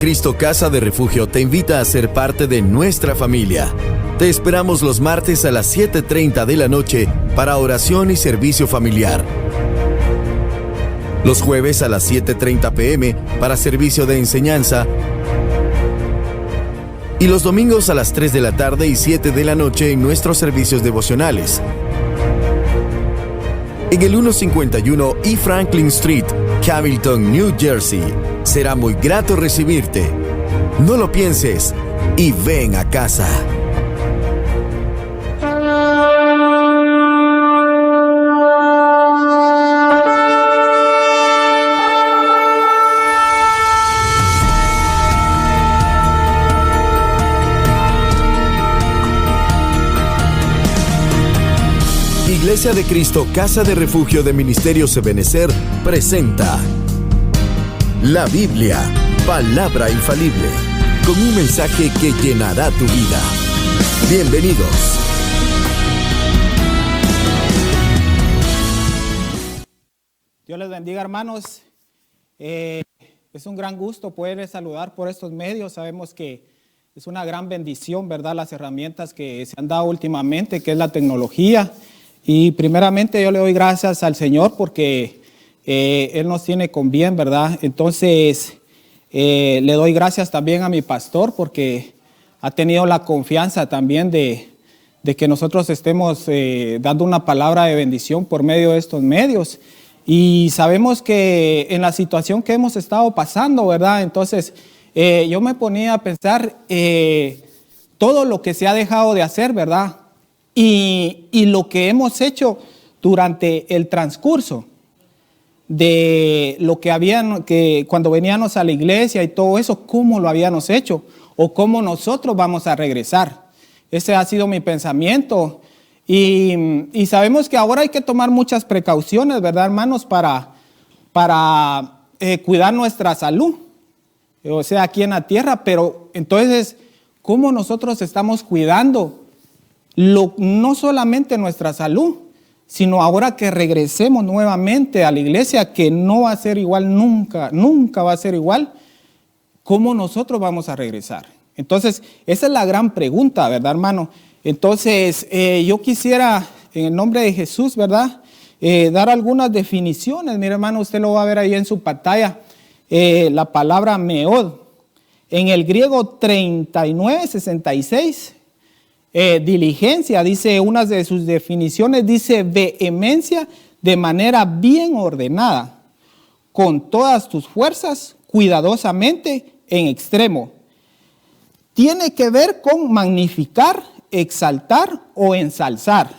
Cristo Casa de Refugio te invita a ser parte de nuestra familia. Te esperamos los martes a las 7:30 de la noche para oración y servicio familiar. Los jueves a las 7:30 p.m. para servicio de enseñanza. Y los domingos a las 3 de la tarde y 7 de la noche en nuestros servicios devocionales. En el 151 E. Franklin Street, Hamilton, New Jersey. Será muy grato recibirte. No lo pienses y ven a casa. Iglesia de Cristo, Casa de Refugio de Ministerios Ebenezer, presenta la Biblia, palabra infalible, con un mensaje que llenará tu vida. Bienvenidos. Dios les bendiga, hermanos. Es un gran gusto poder saludar por estos medios. Sabemos que es una gran bendición, ¿verdad? Las herramientas que se han dado últimamente, que es la tecnología. Y primeramente yo le doy gracias al Señor porque Él nos tiene con bien, ¿verdad? Entonces le doy gracias también a mi pastor porque ha tenido la confianza también de que nosotros estemos dando una palabra de bendición por medio de estos medios. Y sabemos que en la situación que hemos estado pasando, ¿verdad? Entonces yo me ponía a pensar todo lo que se ha dejado de hacer, ¿verdad? Y lo que hemos hecho durante el transcurso de lo que cuando veníamos a la iglesia y todo eso, cómo lo habíamos hecho o cómo nosotros vamos a regresar. Ese ha sido mi pensamiento y sabemos que ahora hay que tomar muchas precauciones, ¿verdad, hermanos? Para cuidar nuestra salud, o sea, aquí en la tierra, pero entonces, ¿cómo nosotros estamos cuidando no solamente nuestra salud, sino ahora que regresemos nuevamente a la iglesia, que no va a ser igual nunca va a ser igual? ¿Cómo nosotros vamos a regresar? Entonces, esa es la gran pregunta, ¿verdad, hermano? Entonces, yo quisiera, en el nombre de Jesús, ¿verdad? Dar algunas definiciones. Mire, hermano, usted lo va a ver ahí en su pantalla. La palabra meod, en el griego 3966, diligencia, dice una de sus definiciones, dice vehemencia de manera bien ordenada, con todas tus fuerzas, cuidadosamente, en extremo. Tiene que ver con magnificar, exaltar o ensalzar.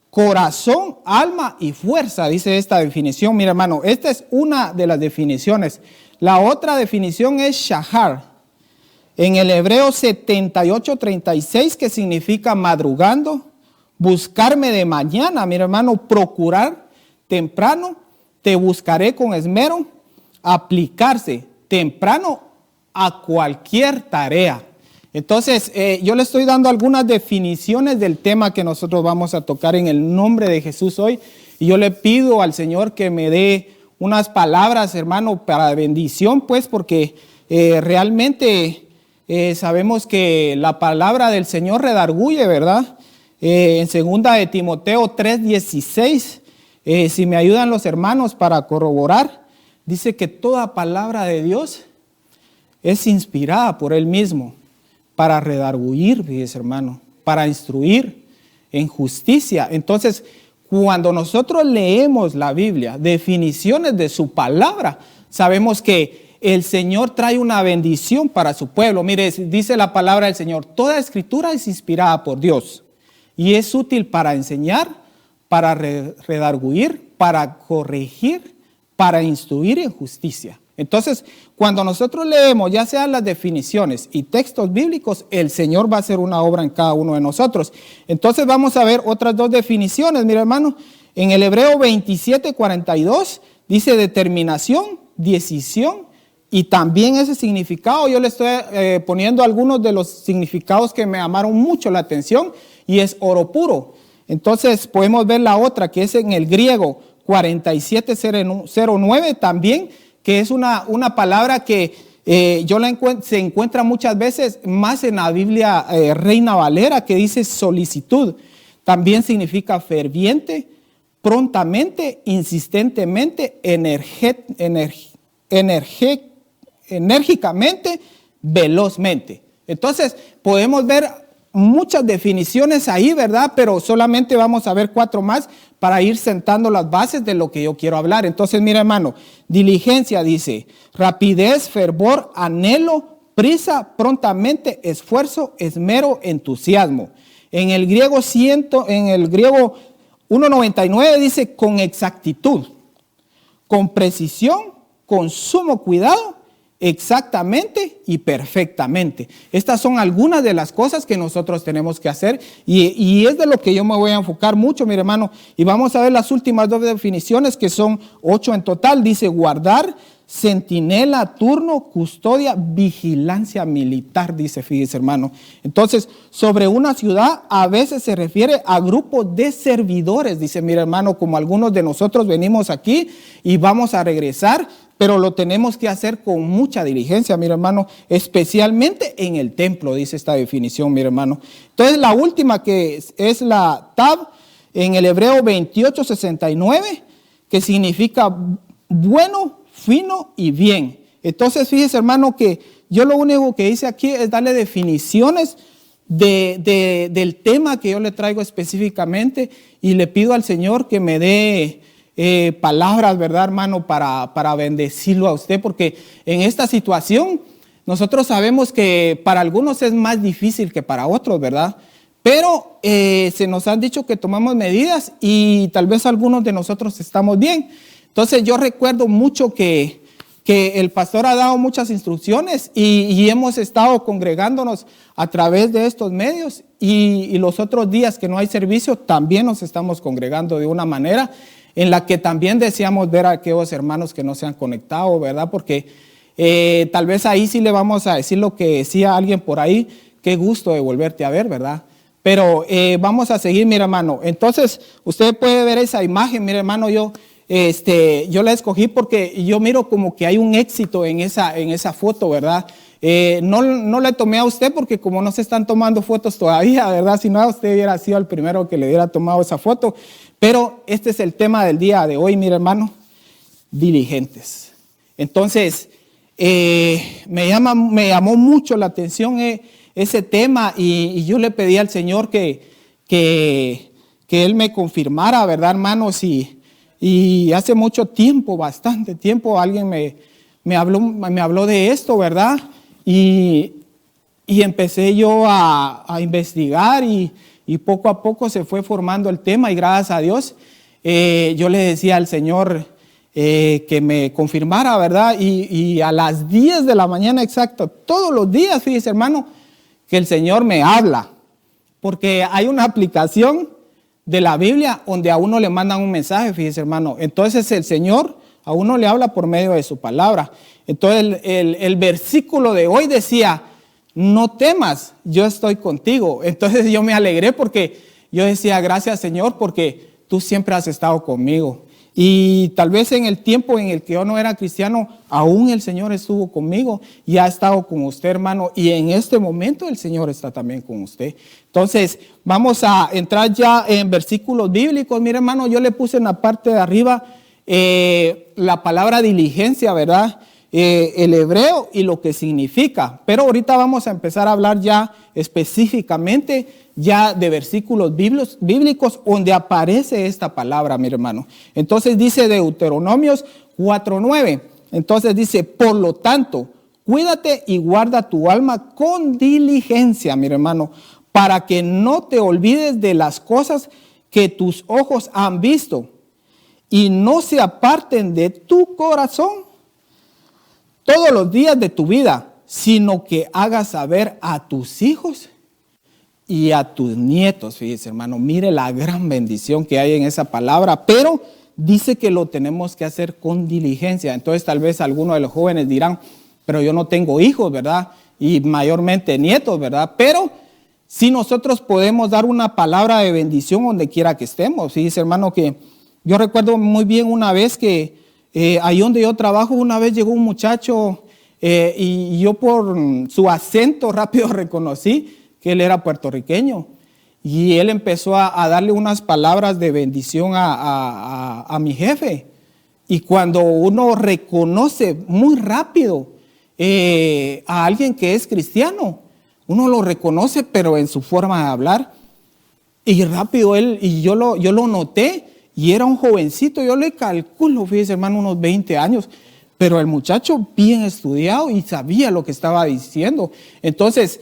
Corazón, alma y fuerza, dice esta definición. Mira, hermano, esta es una de las definiciones. La otra definición es shahar. En el hebreo 78:36, que significa madrugando, buscarme de mañana, mi hermano, procurar temprano, te buscaré con esmero, aplicarse temprano a cualquier tarea. Entonces, yo le estoy dando algunas definiciones del tema que nosotros vamos a tocar en el nombre de Jesús hoy. Y yo le pido al Señor que me dé unas palabras, hermano, para bendición, pues, porque realmente sabemos que la palabra del Señor redarguye, ¿verdad? En 2 de Timoteo 3:16, si me ayudan los hermanos para corroborar, dice que toda palabra de Dios es inspirada por Él mismo para redarguir, fíjese, hermano, para instruir en justicia. Entonces, cuando nosotros leemos la Biblia, definiciones de su palabra, sabemos que el Señor trae una bendición para su pueblo. Mire, dice la palabra del Señor, toda escritura es inspirada por Dios y es útil para enseñar, para redarguir, para corregir, para instruir en justicia. Entonces, cuando nosotros leemos ya sean las definiciones y textos bíblicos, el Señor va a hacer una obra en cada uno de nosotros. Entonces vamos a ver otras dos definiciones, mire, hermano. En el hebreo 27:42 dice determinación, decisión. Y también ese significado, yo le estoy poniendo algunos de los significados que me llamaron mucho la atención, y es oro puro. Entonces podemos ver la otra, que es en el griego 4709 también, que es una palabra que se encuentra muchas veces más en la Biblia Reina Valera, que dice solicitud. También significa ferviente, prontamente, insistentemente, enérgicamente, velozmente. Entonces, podemos ver muchas definiciones ahí, ¿verdad? Pero solamente vamos a ver 4 más para ir sentando las bases de lo que yo quiero hablar. Entonces, mira, hermano, diligencia dice, rapidez, fervor, anhelo, prisa, prontamente, esfuerzo, esmero, entusiasmo. En el griego 1.99 dice con exactitud, con precisión, con sumo cuidado, exactamente y perfectamente. Estas son algunas de las cosas que nosotros tenemos que hacer y es de lo que yo me voy a enfocar mucho, mi hermano. Y vamos a ver las últimas 2 definiciones, que son 8 en total. Dice guardar, centinela, turno, custodia, vigilancia militar, dice, fíjese, hermano. Entonces, sobre una ciudad a veces se refiere a grupos de servidores, dice, mira, hermano, como algunos de nosotros venimos aquí y vamos a regresar, pero lo tenemos que hacer con mucha diligencia, mi hermano, especialmente en el templo, dice esta definición, mi hermano. Entonces, la última, que es la tab, en el hebreo 28:69, que significa bueno, fino y bien. Entonces, fíjese, hermano, que yo lo único que hice aquí es darle definiciones del tema que yo le traigo específicamente, y le pido al Señor que me dé palabras, ¿verdad, hermano? Para bendecirlo a usted, porque en esta situación nosotros sabemos que para algunos es más difícil que para otros, ¿verdad? Pero se nos han dicho que tomamos medidas y tal vez algunos de nosotros estamos bien. Entonces yo recuerdo mucho que el pastor ha dado muchas instrucciones y hemos estado congregándonos a través de estos medios, y los otros días que no hay servicio también nos estamos congregando de una manera en la que también deseamos ver a aquellos hermanos que no se han conectado, ¿verdad? Porque tal vez ahí sí le vamos a decir lo que decía alguien por ahí, qué gusto de volverte a ver, ¿verdad? Pero vamos a seguir, mi hermano. Entonces, usted puede ver esa imagen, mi hermano, yo la escogí porque yo miro como que hay un éxito en esa foto, ¿verdad? No le tomé a usted porque como no se están tomando fotos todavía, ¿verdad? Si no, usted hubiera sido el primero que le hubiera tomado esa foto. Pero este es el tema del día de hoy, mi hermano, diligentes. Entonces, me llamó mucho la atención ese tema, y yo le pedí al Señor que Él me confirmara, ¿verdad, hermanos? Y hace mucho tiempo, bastante tiempo, alguien me habló de esto, ¿verdad? Y empecé yo a investigar y poco a poco se fue formando el tema, y gracias a Dios yo le decía al Señor que me confirmara, ¿verdad? Y a las 10 de la mañana exacto, todos los días, fíjese, hermano, que el Señor me habla, porque hay una aplicación de la Biblia donde a uno le mandan un mensaje, fíjese, hermano. Entonces el Señor a uno le habla por medio de su palabra. Entonces el versículo de hoy decía, no temas, yo estoy contigo. Entonces yo me alegré porque yo decía, gracias, Señor, porque tú siempre has estado conmigo. Y tal vez en el tiempo en el que yo no era cristiano, aún el Señor estuvo conmigo y ha estado con usted, hermano. Y en este momento el Señor está también con usted. Entonces, vamos a entrar ya en versículos bíblicos. Mire, hermano, yo le puse en la parte de arriba la palabra diligencia, ¿verdad? El hebreo y lo que significa. Pero ahorita vamos a empezar a hablar ya específicamente ya de versículos bíblicos donde aparece esta palabra, mi hermano. Entonces dice Deuteronomios 4:9. Entonces dice, por lo tanto, cuídate y guarda tu alma con diligencia, mi hermano, para que no te olvides de las cosas que tus ojos han visto y no se aparten de tu corazón todos los días de tu vida, sino que hagas saber a tus hijos y a tus nietos. Fíjese, hermano, mire la gran bendición que hay en esa palabra, pero dice que lo tenemos que hacer con diligencia. Entonces tal vez algunos de los jóvenes dirán, pero yo no tengo hijos, ¿verdad? Y mayormente nietos, ¿verdad? Pero si nosotros podemos dar una palabra de bendición donde quiera que estemos. Fíjese, hermano, que yo recuerdo muy bien una vez que ahí donde yo trabajo, una vez llegó un muchacho y yo por su acento rápido reconocí que él era puertorriqueño. Y él empezó a darle unas palabras de bendición a mi jefe. Y cuando uno reconoce muy rápido a alguien que es cristiano, uno lo reconoce, pero en su forma de hablar. Y rápido yo lo noté, y era un jovencito, yo le calculo, fíjese hermano, unos 20 años. Pero el muchacho bien estudiado y sabía lo que estaba diciendo. Entonces,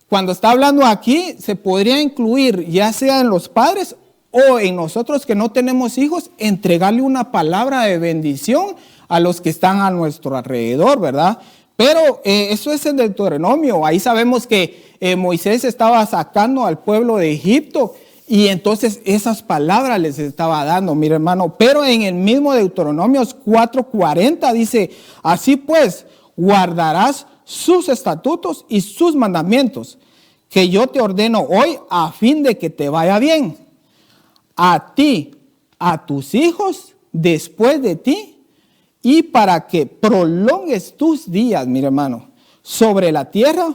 cuando está hablando aquí, se podría incluir, ya sea en los padres o en nosotros que no tenemos hijos, entregarle una palabra de bendición a los que están a nuestro alrededor, ¿verdad? Pero eso es el Deuteronomio. Ahí sabemos que Moisés estaba sacando al pueblo de Egipto, y entonces esas palabras les estaba dando, mire hermano. Pero en el mismo Deuteronomio 4:40 dice, así pues, guardarás sus estatutos y sus mandamientos, que yo te ordeno hoy a fin de que te vaya bien, a ti, a tus hijos, después de ti, y para que prolongues tus días, mire hermano, sobre la tierra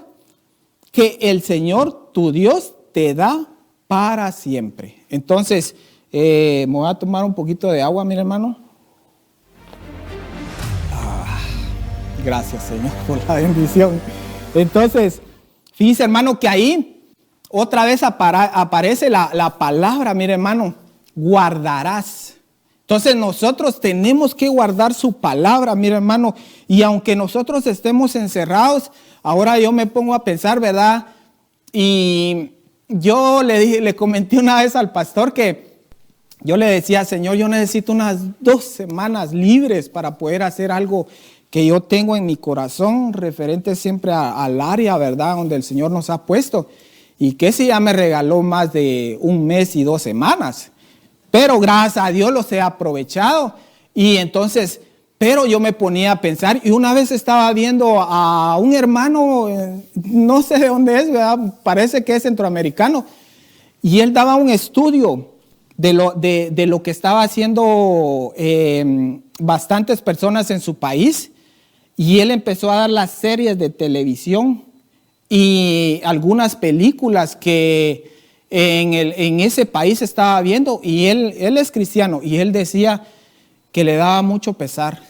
que el Señor tu Dios te da para siempre. Entonces, me voy a tomar un poquito de agua, mire hermano. Gracias, Señor, por la bendición. Entonces, fíjese, hermano, que ahí otra vez aparece la palabra, mire hermano, guardarás. Entonces nosotros tenemos que guardar su palabra, mire hermano, y aunque nosotros estemos encerrados, ahora yo me pongo a pensar, ¿verdad? Y yo le comenté una vez al pastor que yo le decía, Señor, yo necesito unas 2 semanas libres para poder hacer algo que yo tengo en mi corazón, referente siempre al área, ¿verdad?, donde el Señor nos ha puesto. Y que si ya me regaló más de 1 mes y 2 semanas. Pero gracias a Dios los he aprovechado. Y entonces, pero yo me ponía a pensar, y una vez estaba viendo a un hermano, no sé de dónde es, ¿verdad?, parece que es centroamericano, y él daba un estudio de lo que estaba haciendo bastantes personas en su país, y él empezó a dar las series de televisión y algunas películas que en ese país estaba viendo, y él es cristiano, y él decía que le daba mucho pesar,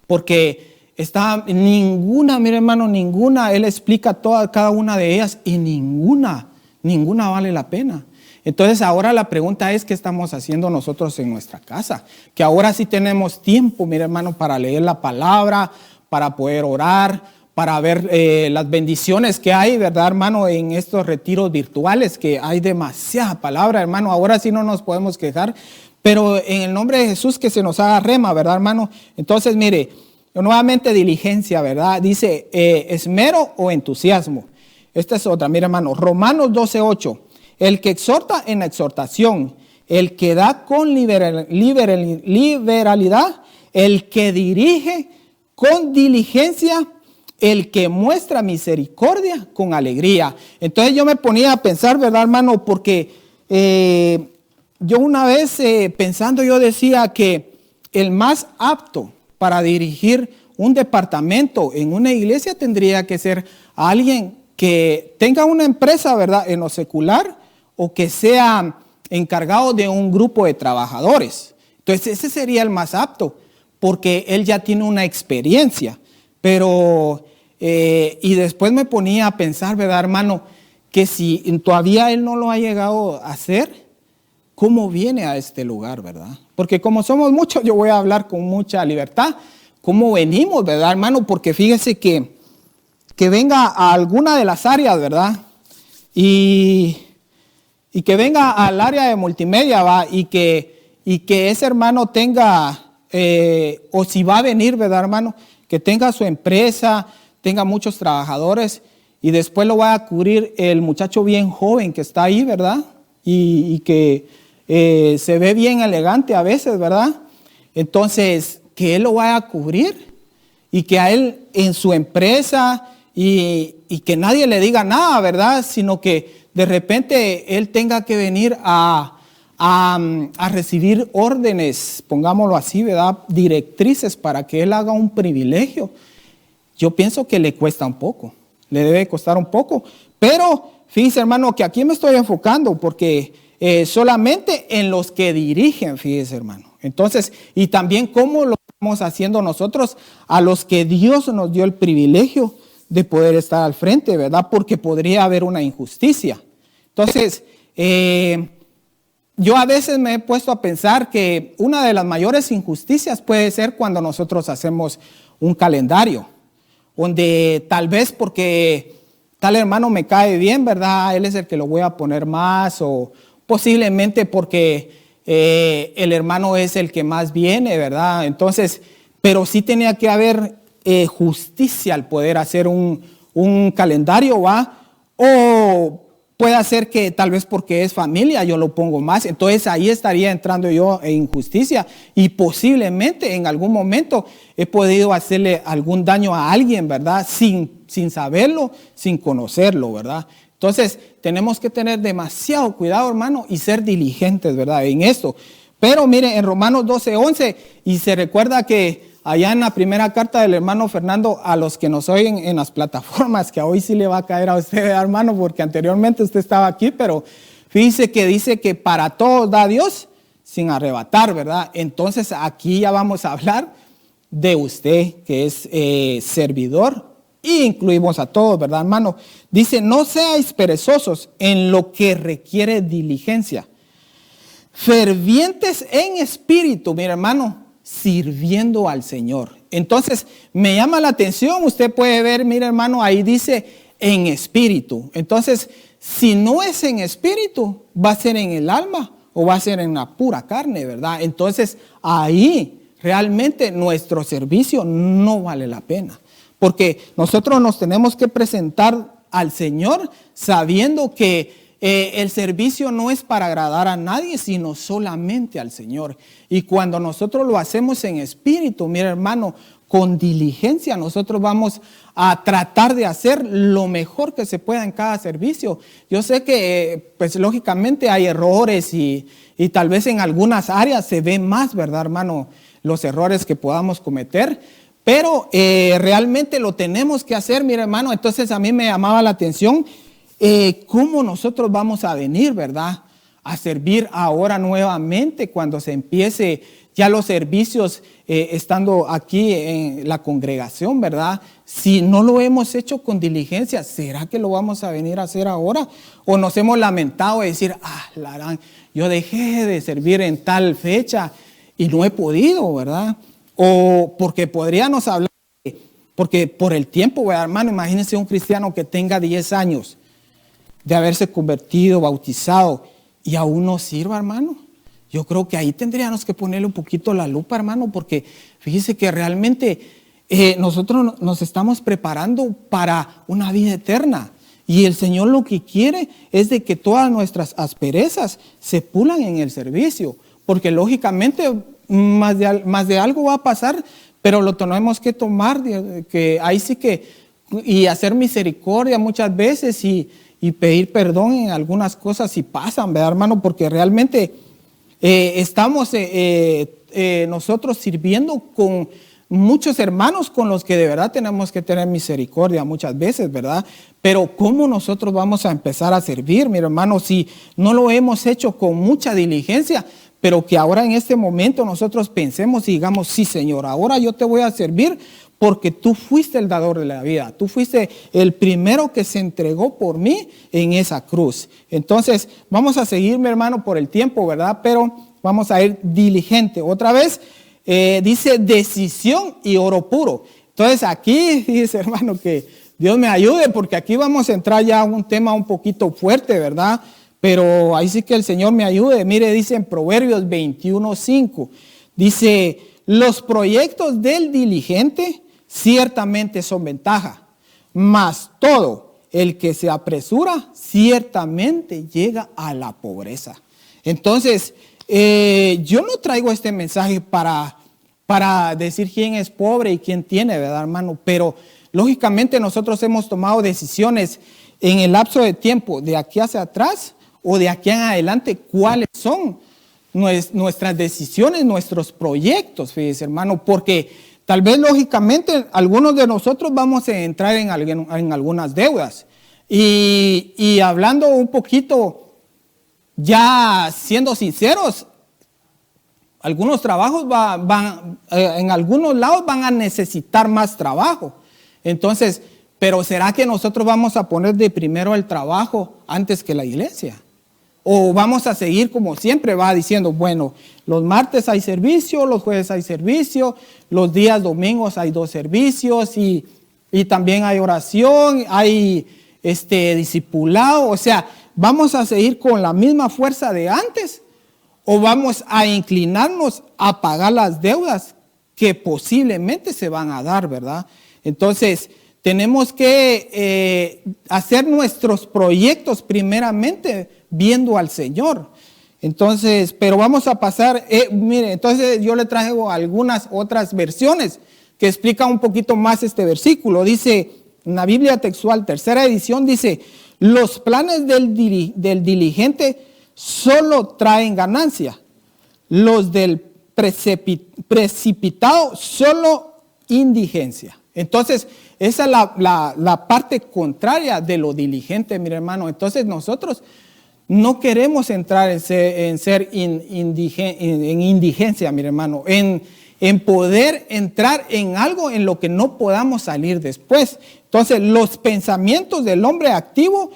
porque estaba ninguna, mire hermano, ninguna, él explica cada una de ellas, y ninguna vale la pena. Entonces ahora la pregunta es, ¿qué estamos haciendo nosotros en nuestra casa? Que ahora sí tenemos tiempo, mire hermano, para leer la palabra, para poder orar, para ver las bendiciones que hay, ¿verdad, hermano? En estos retiros virtuales, que hay demasiada palabra, hermano. Ahora sí no nos podemos quejar, pero en el nombre de Jesús que se nos haga rema, ¿verdad, hermano? Entonces, mire, nuevamente diligencia, ¿verdad? Dice esmero o entusiasmo. Esta es otra, mire, hermano. Romanos 12:8. El que exhorta en la exhortación, el que da con liberalidad, el que dirige con diligencia, el que muestra misericordia con alegría. Entonces yo me ponía a pensar, ¿verdad, hermano? Porque yo una vez pensando, yo decía que el más apto para dirigir un departamento en una iglesia tendría que ser alguien que tenga una empresa, ¿verdad?, en lo secular, o que sea encargado de un grupo de trabajadores. Entonces ese sería el más apto, porque él ya tiene una experiencia. Pero, y después me ponía a pensar, ¿verdad, hermano?, que si todavía él no lo ha llegado a hacer, ¿cómo viene a este lugar, verdad? Porque como somos muchos, yo voy a hablar con mucha libertad. ¿Cómo venimos, verdad, hermano? Porque fíjese que venga a alguna de las áreas, ¿verdad? Y que venga al área de multimedia, ¿va? Y que ese hermano tenga, o si va a venir, ¿verdad, hermano?, que tenga su empresa, tenga muchos trabajadores, y después lo va a cubrir el muchacho bien joven que está ahí, ¿verdad? Y que se ve bien elegante a veces, ¿verdad? Entonces, que él lo vaya a cubrir, y que a él en su empresa, y que nadie le diga nada, ¿verdad? Sino que de repente él tenga que venir a recibir órdenes, pongámoslo así, ¿verdad?, directrices, para que él haga un privilegio. yo pienso que le cuesta un poco, le debe costar un poco. Pero fíjese, hermano, que aquí me estoy enfocando porque solamente en los que dirigen, fíjese, hermano. Entonces, y también cómo lo estamos haciendo nosotros a los que Dios nos dio el privilegio de poder estar al frente, ¿verdad? Porque podría haber una injusticia. Entonces, yo a veces me he puesto a pensar que una de las mayores injusticias puede ser cuando nosotros hacemos un calendario, donde tal vez porque tal hermano me cae bien, ¿verdad? Él es el que lo voy a poner más, o posiblemente porque el hermano es el que más viene, ¿verdad? Entonces, pero sí tenía que haber justicia al poder hacer un calendario, ¿va? O puede ser que tal vez porque es familia yo lo pongo más, entonces ahí estaría entrando yo en injusticia y posiblemente en algún momento he podido hacerle algún daño a alguien, ¿verdad? Sin saberlo, sin conocerlo, ¿verdad? Entonces tenemos que tener demasiado cuidado, hermano, y ser diligentes, ¿verdad? En esto. Pero mire, en Romanos 12:11, y se recuerda que allá en la primera carta del hermano Fernando, a los que nos oyen en las plataformas, que hoy sí le va a caer a usted, hermano, porque anteriormente usted estaba aquí, pero fíjese que dice que para todos da Dios sin arrebatar, ¿verdad? Entonces aquí ya vamos a hablar de usted, que es servidor, y incluimos a todos, ¿verdad, hermano? Dice, no seáis perezosos en lo que requiere diligencia, fervientes en espíritu, mira, hermano, sirviendo al Señor. Entonces, me llama la atención, usted puede ver, mira, hermano, ahí dice en espíritu. Entonces, si no es en espíritu, va a ser en el alma o va a ser en la pura carne, ¿verdad? Entonces, ahí realmente nuestro servicio no vale la pena, porque nosotros nos tenemos que presentar al Señor sabiendo que el servicio no es para agradar a nadie, sino solamente al Señor. Y cuando nosotros lo hacemos en espíritu, mira, hermano, con diligencia, nosotros vamos a tratar de hacer lo mejor que se pueda en cada servicio. Yo sé que, pues lógicamente hay errores y tal vez en algunas áreas se ve más, ¿verdad, hermano? Los errores que podamos cometer, pero realmente lo tenemos que hacer, mira, hermano. Entonces a mí me llamaba la atención cómo nosotros vamos a venir, ¿verdad? A servir ahora nuevamente cuando se empiece ya los servicios estando aquí en la congregación, ¿verdad? Si no lo hemos hecho con diligencia, ¿será que lo vamos a venir a hacer ahora? ¿O nos hemos lamentado de decir, yo dejé de servir en tal fecha y no he podido, ¿verdad? O porque podríamos hablar, porque por el tiempo, ¿verdad, hermano? Imagínense un cristiano que tenga 10 años de haberse convertido, bautizado, y aún no sirva, hermano. Yo creo que ahí tendríamos que ponerle un poquito la lupa, hermano, porque fíjese que realmente nosotros nos estamos preparando para una vida eterna. Y el Señor lo que quiere es de que todas nuestras asperezas se pulan en el servicio, porque lógicamente más de algo va a pasar, pero lo tenemos que tomar, que ahí sí que, y hacer misericordia muchas veces y pedir perdón en algunas cosas si pasan, ¿verdad, hermano? Porque realmente estamos nosotros sirviendo con muchos hermanos con los que de verdad tenemos que tener misericordia muchas veces, ¿verdad? Pero ¿cómo nosotros vamos a empezar a servir, mi hermano, si no lo hemos hecho con mucha diligencia? Pero que ahora en este momento nosotros pensemos y digamos, sí, Señor, ahora yo te voy a servir porque tú fuiste el dador de la vida. Tú fuiste el primero que se entregó por mí en esa cruz. Entonces, vamos a seguir, mi hermano, por el tiempo, ¿verdad? Pero vamos a ir diligente. Otra vez, dice decisión y oro puro. Entonces, aquí dice, hermano, que Dios me ayude, porque aquí vamos a entrar ya a un tema un poquito fuerte, ¿verdad? Pero ahí sí que el Señor me ayude. Mire, dice en Proverbios 21:5, dice, los proyectos del diligente ciertamente son ventaja, mas todo el que se apresura ciertamente llega a la pobreza. Entonces, yo no traigo este mensaje para decir quién es pobre y quién tiene, ¿verdad, hermano? Pero lógicamente nosotros hemos tomado decisiones en el lapso de tiempo de aquí hacia atrás o de aquí en adelante, cuáles son nuestras decisiones, nuestros proyectos, fíjese, hermano, porque tal vez lógicamente algunos de nosotros vamos a entrar en algunas deudas. Y hablando un poquito, ya siendo sinceros, algunos trabajos en algunos lados van a necesitar más trabajo. Entonces, pero ¿será que nosotros vamos a poner de primero el trabajo antes que la iglesia? ¿O vamos a seguir como siempre va diciendo, bueno, los martes hay servicio, los jueves hay servicio, los días domingos hay 2 servicios y también hay oración, hay discipulado? O sea, ¿vamos a seguir con la misma fuerza de antes? ¿O vamos a inclinarnos a pagar las deudas que posiblemente se van a dar, verdad? Entonces, tenemos que hacer nuestros proyectos primeramente viendo al Señor. Entonces, pero vamos a pasar, mire, entonces yo le traje algunas otras versiones que explican un poquito más este versículo. Dice, en la Biblia textual, 3ª edición, dice, los planes del diligente solo traen ganancia, los del precipitado solo indigencia. Entonces, esa es la parte contraria de lo diligente, mi hermano. Entonces, nosotros no queremos entrar en indigencia, mi hermano, en poder entrar en algo en lo que no podamos salir después. Entonces, los pensamientos del hombre activo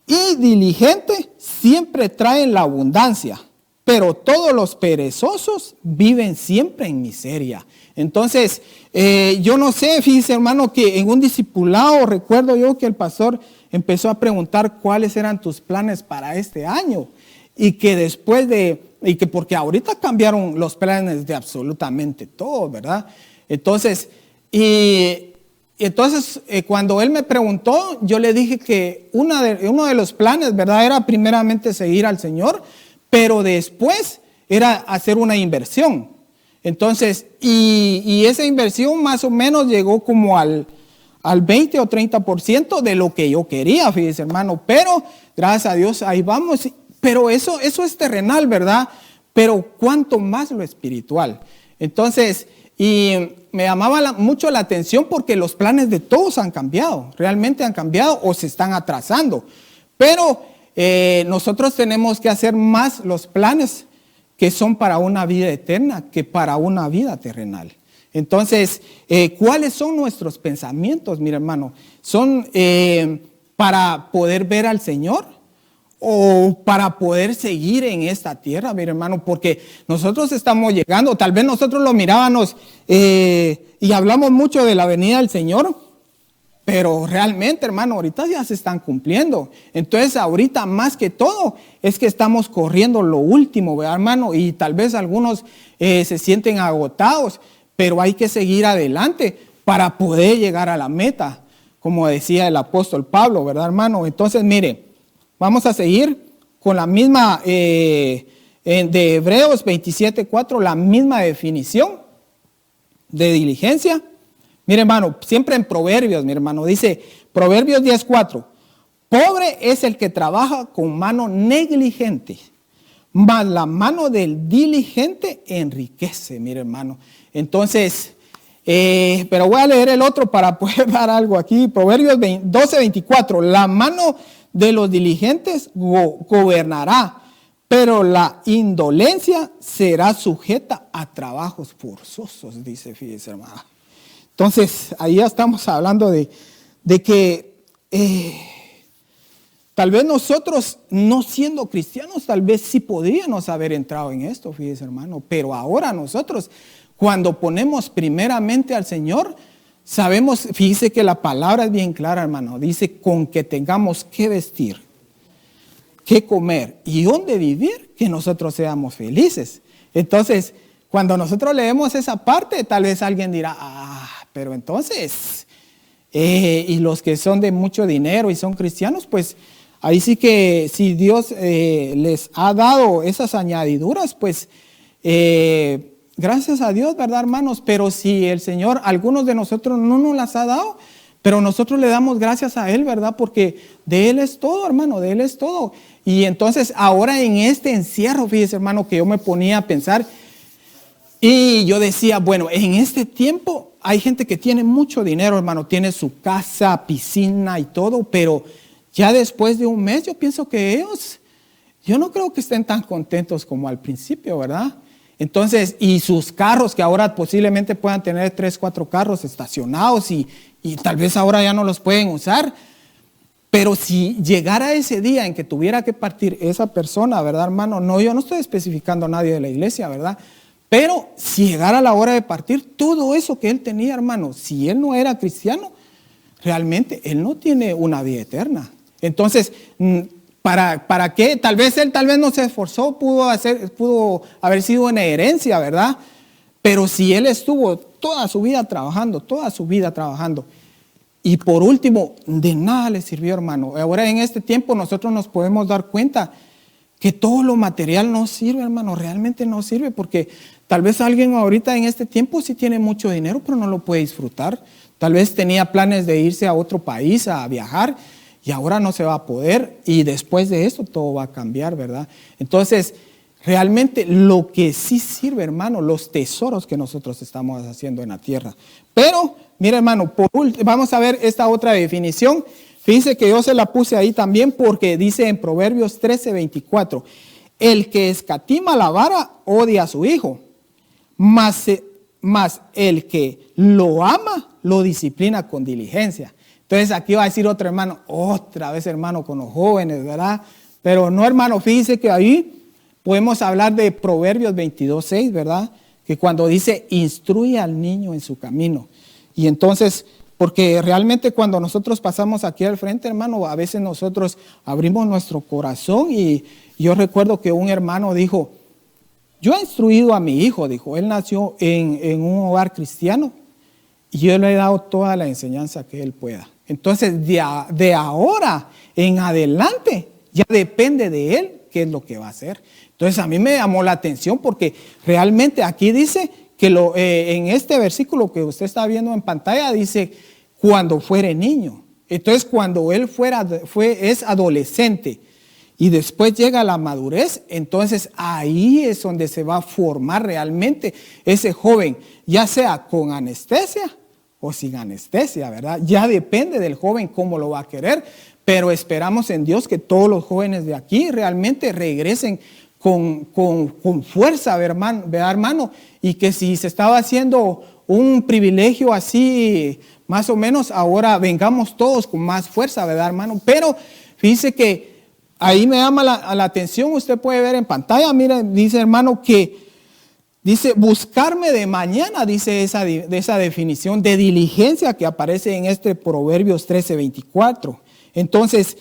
y diligente siempre traen la abundancia, pero todos los perezosos viven siempre en miseria. Entonces, yo no sé, fíjese hermano, que en un discipulado recuerdo yo que el pastor empezó a preguntar cuáles eran tus planes para este año. Y que porque ahorita cambiaron los planes de absolutamente todo, ¿verdad? Entonces, cuando él me preguntó, yo le dije que uno de los planes, ¿verdad? Era primeramente seguir al Señor, pero después era hacer una inversión. Entonces, y esa inversión más o menos llegó como al 20 o 30% de lo que yo quería, fíjese hermano, pero gracias a Dios ahí vamos. Pero eso es terrenal, ¿verdad? Pero cuánto más lo espiritual. Entonces, y me llamaba mucho la atención porque los planes de todos han cambiado, realmente han cambiado o se están atrasando. Pero nosotros tenemos que hacer más los planes que son para una vida eterna que para una vida terrenal. Entonces, ¿cuáles son nuestros pensamientos, mi hermano? ¿Son para poder ver al Señor o para poder seguir en esta tierra, mi hermano? Porque nosotros estamos llegando, tal vez nosotros lo mirábamos y hablamos mucho de la venida del Señor, pero realmente, hermano, ahorita ya se están cumpliendo. Entonces, ahorita más que todo es que estamos corriendo lo último, ¿verdad, hermano? Y tal vez algunos se sienten agotados, pero hay que seguir adelante para poder llegar a la meta, como decía el apóstol Pablo, ¿verdad, hermano? Entonces, mire, vamos a seguir con la misma, de Hebreos 27:4, la misma definición de diligencia. Mire, hermano, siempre en Proverbios, mi hermano, dice Proverbios 10:4, pobre es el que trabaja con mano negligente, mas la mano del diligente enriquece, mire, hermano. Entonces, pero voy a leer el otro para poder dar algo aquí. Proverbios 12:24, la mano de los diligentes gobernará, pero la indolencia será sujeta a trabajos forzosos, dice, fíjese, hermano. Entonces, ahí ya estamos hablando de que tal vez nosotros, no siendo cristianos, tal vez sí podríamos haber entrado en esto, fíjese, hermano. Pero ahora nosotros, cuando ponemos primeramente al Señor, sabemos, fíjese que la palabra es bien clara, hermano. Dice, con que tengamos que vestir, que comer y dónde vivir, que nosotros seamos felices. Entonces, cuando nosotros leemos esa parte, tal vez alguien dirá, pero entonces, y los que son de mucho dinero y son cristianos, pues ahí sí que si Dios les ha dado esas añadiduras, pues gracias a Dios, ¿verdad, hermanos? Pero si el Señor, algunos de nosotros no nos las ha dado, pero nosotros le damos gracias a Él, ¿verdad? Porque de Él es todo, hermano, de Él es todo. Y entonces ahora en este encierro, fíjese, hermano, que yo me ponía a pensar, Y yo decía, bueno, en este tiempo hay gente que tiene mucho dinero, hermano, tiene su casa, piscina y todo, pero ya después de un mes yo pienso que ellos, yo no creo que estén tan contentos como al principio, ¿verdad? Entonces, y sus carros, que ahora posiblemente puedan tener 3, 4 carros estacionados y tal vez ahora ya no los pueden usar. Pero si llegara ese día en que tuviera que partir esa persona, ¿verdad, hermano? No, yo no estoy especificando a nadie de la iglesia, ¿verdad? Pero si llegara la hora de partir, todo eso que él tenía, hermano, si él no era cristiano, realmente él no tiene una vida eterna. Entonces, ¿para qué? Tal vez él no se esforzó, pudo haber sido una herencia, ¿verdad? Pero si él estuvo toda su vida trabajando, y por último, de nada le sirvió, hermano. Ahora en este tiempo nosotros nos podemos dar cuenta que todo lo material no sirve, hermano, realmente no sirve, porque tal vez alguien ahorita en este tiempo sí tiene mucho dinero, pero no lo puede disfrutar. Tal vez tenía planes de irse a otro país a viajar y ahora no se va a poder, y después de eso todo va a cambiar, ¿verdad? Entonces, realmente lo que sí sirve, hermano, los tesoros que nosotros estamos haciendo en la tierra. Pero, mira, hermano, vamos a ver esta otra definición. Fíjense que yo se la puse ahí también porque dice en Proverbios 13:24, el que escatima la vara odia a su hijo, mas el que lo ama lo disciplina con diligencia. Entonces aquí va a decir otro hermano, otra vez hermano con los jóvenes, ¿verdad? Pero no, hermano, fíjense que ahí podemos hablar de Proverbios 22:6, ¿verdad? Que cuando dice, instruye al niño en su camino. Y entonces, porque realmente cuando nosotros pasamos aquí al frente, hermano, a veces nosotros abrimos nuestro corazón y yo recuerdo que un hermano dijo, yo he instruido a mi hijo, dijo, él nació en un hogar cristiano y yo le he dado toda la enseñanza que él pueda. Entonces, de ahora en adelante, ya depende de él qué es lo que va a hacer. Entonces, a mí me llamó la atención porque realmente aquí dice que en este versículo que usted está viendo en pantalla, dice, cuando fuere niño. Entonces, cuando él es adolescente y después llega a la madurez, entonces ahí es donde se va a formar realmente ese joven, ya sea con anestesia o sin anestesia, ¿verdad? Ya depende del joven cómo lo va a querer, pero esperamos en Dios que todos los jóvenes de aquí realmente regresen con fuerza, ¿verdad, hermano? Y que si se estaba haciendo un privilegio así, más o menos, ahora vengamos todos con más fuerza, ¿verdad, hermano? Pero fíjese que ahí me llama la atención, usted puede ver en pantalla, mire, dice hermano que dice buscarme de mañana, dice de esa definición de diligencia que aparece en este Proverbios 13:24. Entonces,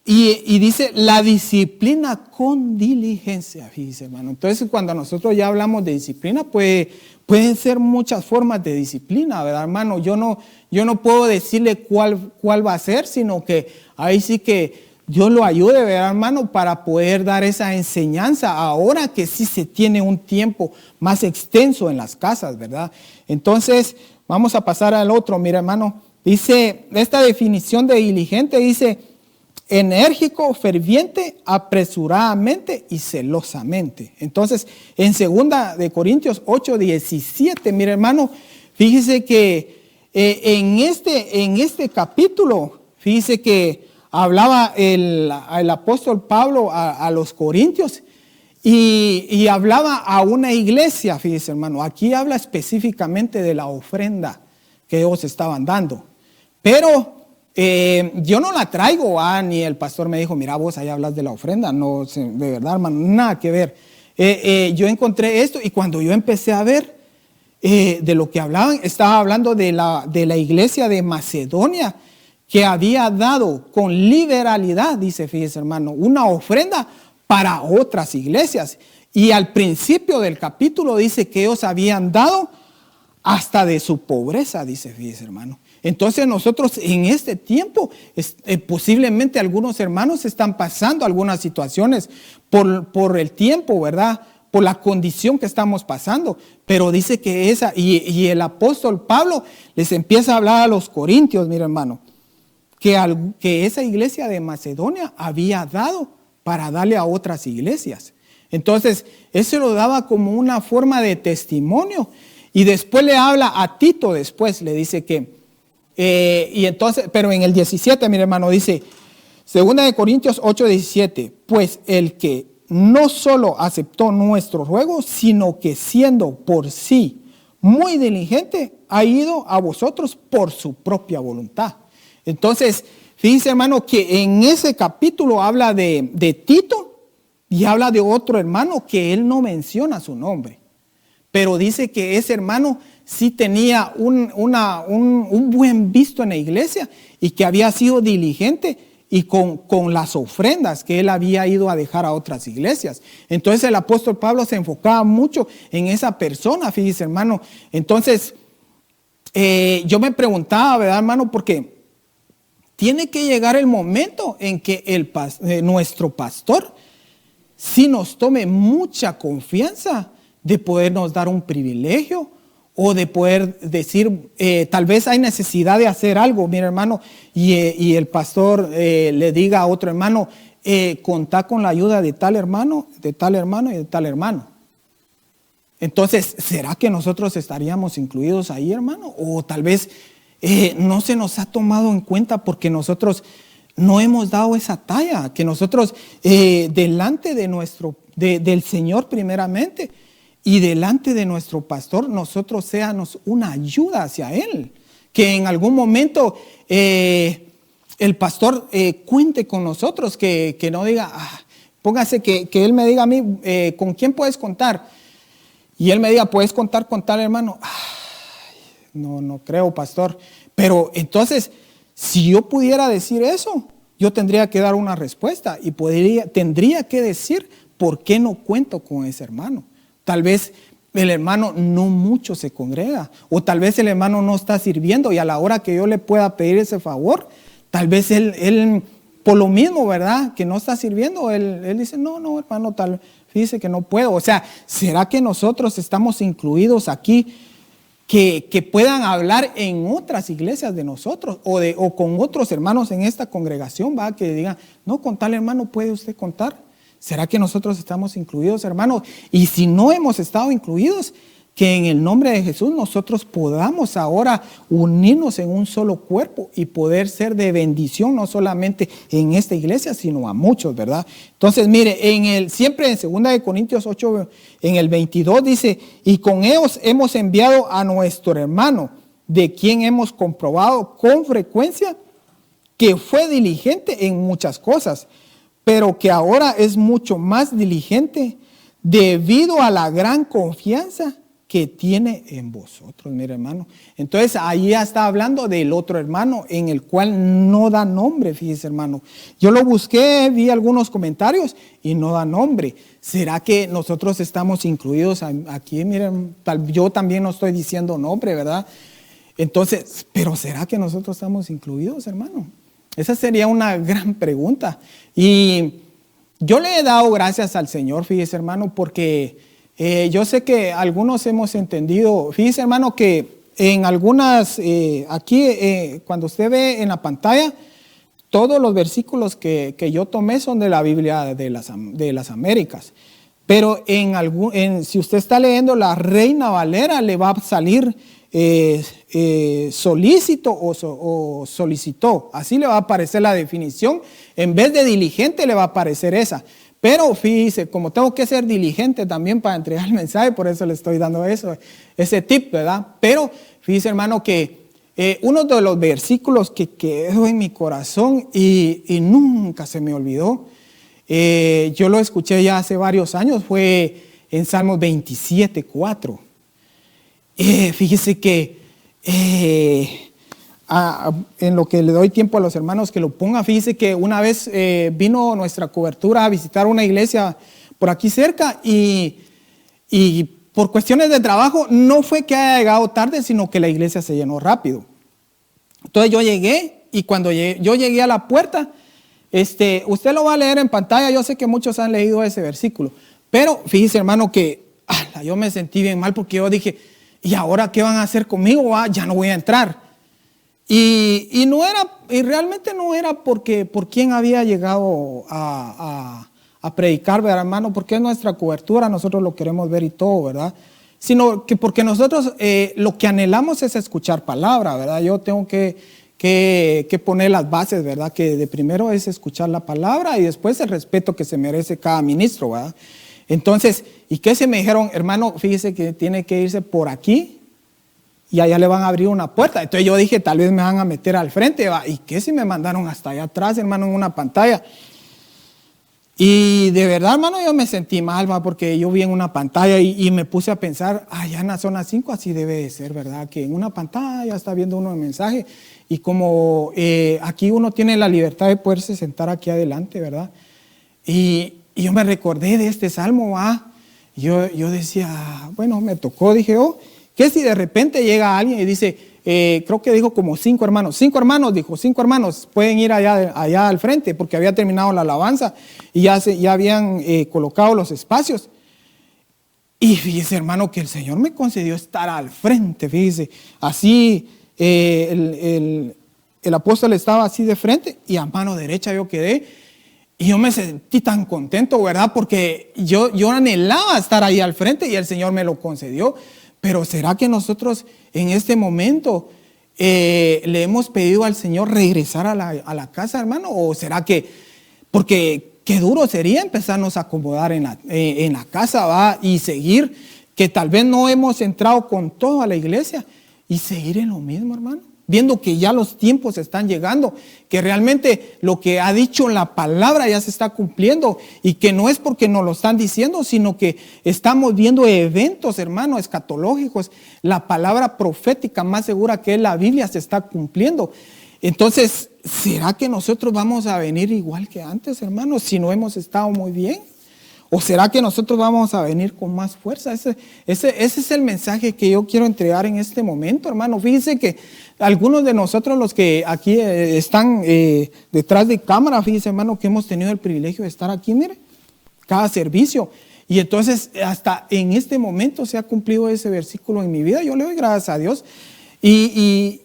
y dice la disciplina con diligencia, fíjese, hermano. Entonces, cuando nosotros ya hablamos de disciplina, pueden ser muchas formas de disciplina, ¿verdad, hermano? Yo no puedo decirle cuál va a ser, sino que ahí sí que Dios lo ayude, ¿verdad, hermano? Para poder dar esa enseñanza ahora que sí se tiene un tiempo más extenso en las casas, ¿verdad? Entonces, vamos a pasar al otro, mira, hermano. Dice, esta definición de diligente dice, enérgico, ferviente, apresuradamente y celosamente. Entonces, en 2 de Corintios 8:17, mire, hermano, fíjese que en este capítulo, fíjese que hablaba el apóstol Pablo a los corintios y hablaba a una iglesia, fíjese, hermano. Aquí habla específicamente de la ofrenda que ellos estaban dando. Pero yo no la traigo, ni el pastor me dijo, mira vos, ahí hablas de la ofrenda. No, de verdad, hermano, nada que ver. Yo encontré esto y cuando yo empecé a ver de lo que hablaban, estaba hablando de la iglesia de Macedonia, que había dado con liberalidad, dice, fíjese, hermano, una ofrenda para otras iglesias. Y al principio del capítulo dice que ellos habían dado hasta de su pobreza, dice, fíjese, hermano. Entonces nosotros en este tiempo, posiblemente algunos hermanos están pasando algunas situaciones por el tiempo, ¿verdad? Por la condición que estamos pasando. Pero dice que y el apóstol Pablo les empieza a hablar a los corintios, mira, hermano, que esa iglesia de Macedonia había dado para darle a otras iglesias. Entonces, eso lo daba como una forma de testimonio. Y después le habla a Tito, después le dice que, y entonces, pero en el 17, mi hermano, dice, 2 Corintios 8:17, pues el que no solo aceptó nuestro ruego, sino que siendo por sí muy diligente, ha ido a vosotros por su propia voluntad. Entonces, fíjense, hermano, que en ese capítulo habla de Tito y habla de otro hermano que él no menciona su nombre. Pero dice que ese hermano sí tenía un buen visto en la iglesia y que había sido diligente y con las ofrendas que él había ido a dejar a otras iglesias. Entonces el apóstol Pablo se enfocaba mucho en esa persona, fíjese, hermano. Entonces yo me preguntaba, ¿verdad, hermano? Porque tiene que llegar el momento en que nuestro pastor sí nos tome mucha confianza de podernos dar un privilegio o de poder decir, tal vez hay necesidad de hacer algo, mira, hermano, y el pastor le diga a otro hermano, contá con la ayuda de tal hermano y de tal hermano. Entonces, ¿será que nosotros estaríamos incluidos ahí, hermano? O tal vez no se nos ha tomado en cuenta porque nosotros no hemos dado esa talla, que nosotros delante del Señor primeramente, y delante de nuestro pastor, nosotros seamos una ayuda hacia él. Que en algún momento el pastor cuente con nosotros, que no diga, póngase que él me diga a mí, ¿con quién puedes contar? Y él me diga, ¿puedes contar con tal hermano? No creo, pastor. Pero entonces, si yo pudiera decir eso, yo tendría que dar una respuesta y tendría que decir por qué no cuento con ese hermano. Tal vez el hermano no mucho se congrega, o tal vez el hermano no está sirviendo y a la hora que yo le pueda pedir ese favor, tal vez él por lo mismo, ¿verdad? Que no está sirviendo, él dice, no, hermano, fíjese que no puedo. O sea, ¿será que nosotros estamos incluidos aquí que puedan hablar en otras iglesias de nosotros o con otros hermanos en esta congregación, ¿va? Que digan, no, con tal hermano puede usted contar? ¿Será que nosotros estamos incluidos, hermanos? Y si no hemos estado incluidos, que en el nombre de Jesús nosotros podamos ahora unirnos en un solo cuerpo y poder ser de bendición, no solamente en esta iglesia, sino a muchos, ¿verdad? Entonces, mire, siempre en 2 Corintios 8, en el 22 dice, y con ellos hemos enviado a nuestro hermano, de quien hemos comprobado con frecuencia que fue diligente en muchas cosas, pero que ahora es mucho más diligente debido a la gran confianza que tiene en vosotros, mire, hermano. Entonces ahí ya está hablando del otro hermano en el cual no da nombre, fíjese, hermano. Yo lo busqué, vi algunos comentarios y no da nombre. ¿Será que nosotros estamos incluidos aquí? Miren, yo también no estoy diciendo nombre, ¿verdad? Entonces, ¿pero será que nosotros estamos incluidos, hermano? Esa sería una gran pregunta. Y yo le he dado gracias al Señor, fíjese, hermano, porque yo sé que algunos hemos entendido. Fíjese, hermano, que en algunas, aquí cuando usted ve en la pantalla, todos los versículos que yo tomé son de la Biblia de las Américas. Pero si usted está leyendo la Reina Valera, le va a salir solícito o solicitó. Así le va a aparecer la definición. En vez de diligente le va a aparecer esa. Pero fíjese, como tengo que ser diligente también para entregar el mensaje, por eso le estoy dando ese tip, ¿verdad? Pero fíjese, hermano, que uno de los versículos que quedó en mi corazón y nunca se me olvidó, yo lo escuché ya hace varios años, fue en Salmos 27:4. Fíjese que en lo que le doy tiempo a los hermanos que lo pongan, fíjese que una vez vino nuestra cobertura a visitar una iglesia por aquí cerca y por cuestiones de trabajo no fue que haya llegado tarde, sino que la iglesia se llenó rápido. Entonces yo llegué y cuando yo llegué a la puerta, usted lo va a leer en pantalla, yo sé que muchos han leído ese versículo, pero fíjese, hermano, que yo me sentí bien mal porque yo dije, ¿y ahora qué van a hacer conmigo? Ya no voy a entrar. Y realmente no era por quién había llegado a a predicar, ¿verdad, hermano? Porque es nuestra cobertura, nosotros lo queremos ver y todo, ¿verdad? Sino que porque nosotros lo que anhelamos es escuchar palabra, ¿verdad? Yo tengo que poner las bases, ¿verdad? Que de primero es escuchar la palabra y después el respeto que se merece cada ministro, ¿verdad? Entonces, ¿y qué se me dijeron? Hermano, fíjese que tiene que irse por aquí y allá le van a abrir una puerta. Entonces yo dije, tal vez me van a meter al frente, ¿va? ¿Y qué si me mandaron hasta allá atrás, hermano, en una pantalla? Y de verdad, hermano, yo me sentí mal, ¿va? Porque yo vi en una pantalla y me puse a pensar, allá en la zona 5 así debe de ser, ¿verdad? Que en una pantalla está viendo uno el mensaje y como aquí uno tiene la libertad de poderse sentar aquí adelante, ¿verdad? Y yo me recordé de este salmo, yo decía, bueno, me tocó, dije, ¿qué si de repente llega alguien y dice, creo que dijo como 5 hermanos, 5 hermanos, dijo, 5 hermanos pueden ir allá al frente porque había terminado la alabanza y ya habían colocado los espacios. Y fíjese, hermano, que el Señor me concedió estar al frente, fíjese, así el apóstol estaba así de frente y a mano derecha yo quedé. Y yo me sentí tan contento, ¿verdad? Porque yo anhelaba estar ahí al frente y el Señor me lo concedió. Pero ¿será que nosotros en este momento le hemos pedido al Señor regresar a la casa, hermano? ¿O será que, porque qué duro sería empezarnos a acomodar en la casa, ¿va? Y seguir, que tal vez no hemos entrado con todo a la iglesia y seguir en lo mismo, hermano? Viendo que ya los tiempos están llegando, que realmente lo que ha dicho la palabra ya se está cumpliendo y que no es porque nos lo están diciendo, sino que estamos viendo eventos, hermano, escatológicos. La palabra profética más segura que es la Biblia se está cumpliendo. Entonces, ¿será que nosotros vamos a venir igual que antes, hermano, si no hemos estado muy bien? ¿O será que nosotros vamos a venir con más fuerza? Ese es el mensaje que yo quiero entregar en este momento, hermano. Fíjense que algunos de nosotros, los que aquí están detrás de cámara, fíjense, hermano, que hemos tenido el privilegio de estar aquí, mire, cada servicio. Y entonces, hasta en este momento se ha cumplido ese versículo en mi vida. Yo le doy gracias a Dios. Y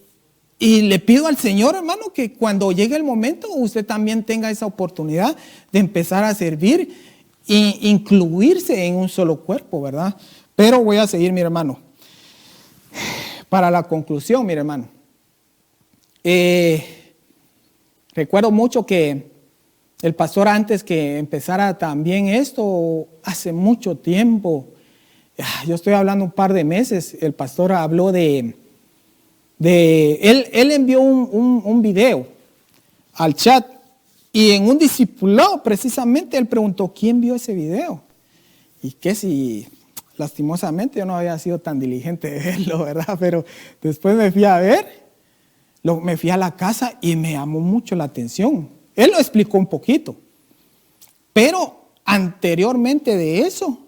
le pido al Señor, hermano, que cuando llegue el momento, usted también tenga esa oportunidad de empezar a servir e incluirse en un solo cuerpo, ¿verdad? Pero voy a seguir, mi hermano. Para la conclusión, mi hermano. Recuerdo mucho que el pastor, antes que empezara también esto, hace mucho tiempo, yo estoy hablando un par de meses, el pastor habló él envió un video al chat. Y en un discipulado, precisamente, él preguntó, ¿quién vio ese video? Y que si, lastimosamente, yo no había sido tan diligente de verlo, ¿verdad? Pero después me fui a ver, me fui a la casa y me llamó mucho la atención. Él lo explicó un poquito. Pero anteriormente de eso,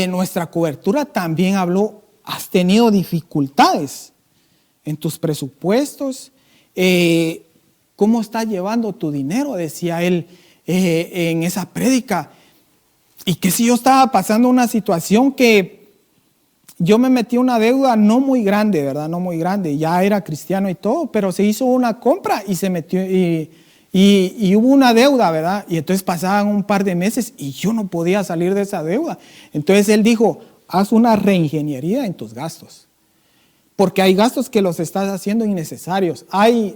nuestra cobertura también habló, has tenido dificultades en tus presupuestos, ¿cómo estás llevando tu dinero? Decía él en esa prédica. Y que si yo estaba pasando una situación que yo me metí una deuda no muy grande, ¿verdad? No muy grande. Ya era cristiano y todo, pero se hizo una compra y se metió y hubo una deuda, ¿verdad? Y entonces pasaban un par de meses y yo no podía salir de esa deuda. Entonces él dijo, haz una reingeniería en tus gastos. Porque hay gastos que los estás haciendo innecesarios. Hay